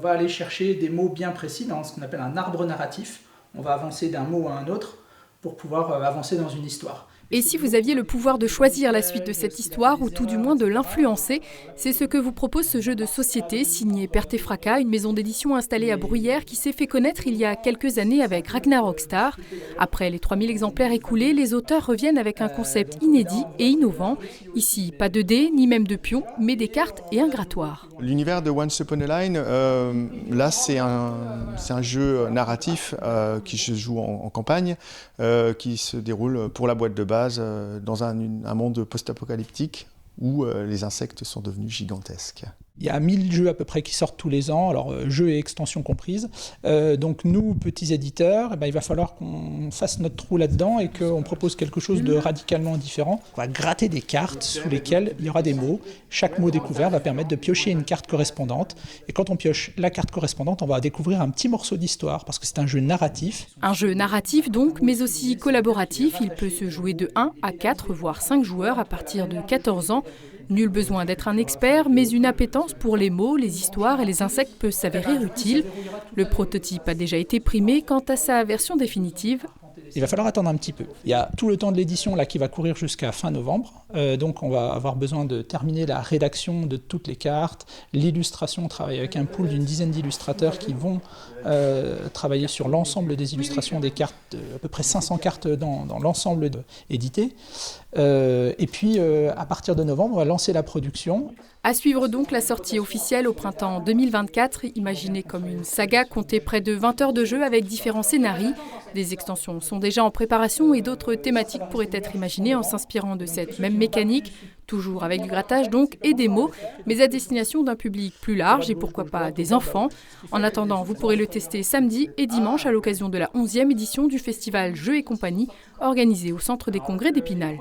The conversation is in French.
On va aller chercher des mots bien précis dans ce qu'on appelle un arbre narratif. On va avancer d'un mot à un autre pour pouvoir avancer dans une histoire. Et si vous aviez le pouvoir de choisir la suite de cette histoire, ou tout du moins de l'influencer, c'est ce que vous propose ce jeu de société signé Perte et Fracas, une maison d'édition installée à Bruyères qui s'est fait connaître il y a quelques années avec Ragnarok Star. Après les 3000 exemplaires écoulés, les auteurs reviennent avec un concept inédit et innovant. Ici, pas de dés, ni même de pions, mais des cartes et un grattoir. L'univers de Once Upon a Line, là c'est un jeu narratif qui se joue en campagne, qui se déroule pour la boîte de base dans un monde post-apocalyptique où les insectes sont devenus gigantesques. Il y a 1000 jeux à peu près qui sortent tous les ans, alors jeux et extensions comprises. Donc nous, petits éditeurs, il va falloir qu'on fasse notre trou là-dedans et qu'on propose quelque chose de radicalement différent. On va gratter des cartes sous lesquelles il y aura des mots. Chaque mot découvert va permettre de piocher une carte correspondante. Et quand on pioche la carte correspondante, on va découvrir un petit morceau d'histoire parce que c'est un jeu narratif. Un jeu narratif donc, mais aussi collaboratif. Il peut se jouer de 1 à 4, voire 5 joueurs à partir de 14 ans. Nul besoin d'être un expert, mais une appétence pour les mots, les histoires et les insectes peut s'avérer utile. Le prototype a déjà été primé. Quant à sa version définitive, il va falloir attendre un petit peu. Il y a tout le temps de l'édition là qui va courir jusqu'à fin novembre. Donc on va avoir besoin de terminer la rédaction de toutes les cartes, l'illustration. On travaille avec un pool d'une dizaine d'illustrateurs qui vont travailler sur l'ensemble des illustrations des cartes, à peu près 500 cartes dans l'ensemble édité. Et puis à partir de novembre, on va lancer la production. À suivre donc la sortie officielle au printemps 2024, imaginée comme une saga, comptez près de 20 heures de jeu avec différents scénarios. Des extensions sont déjà en préparation et d'autres thématiques pourraient être imaginées en s'inspirant de cette même mécanique, toujours avec du grattage donc et des mots, mais à destination d'un public plus large et pourquoi pas des enfants. En attendant, vous pourrez le tester samedi et dimanche à l'occasion de la 11e édition du festival Jeux et compagnie organisé au Centre des Congrès d'Épinal.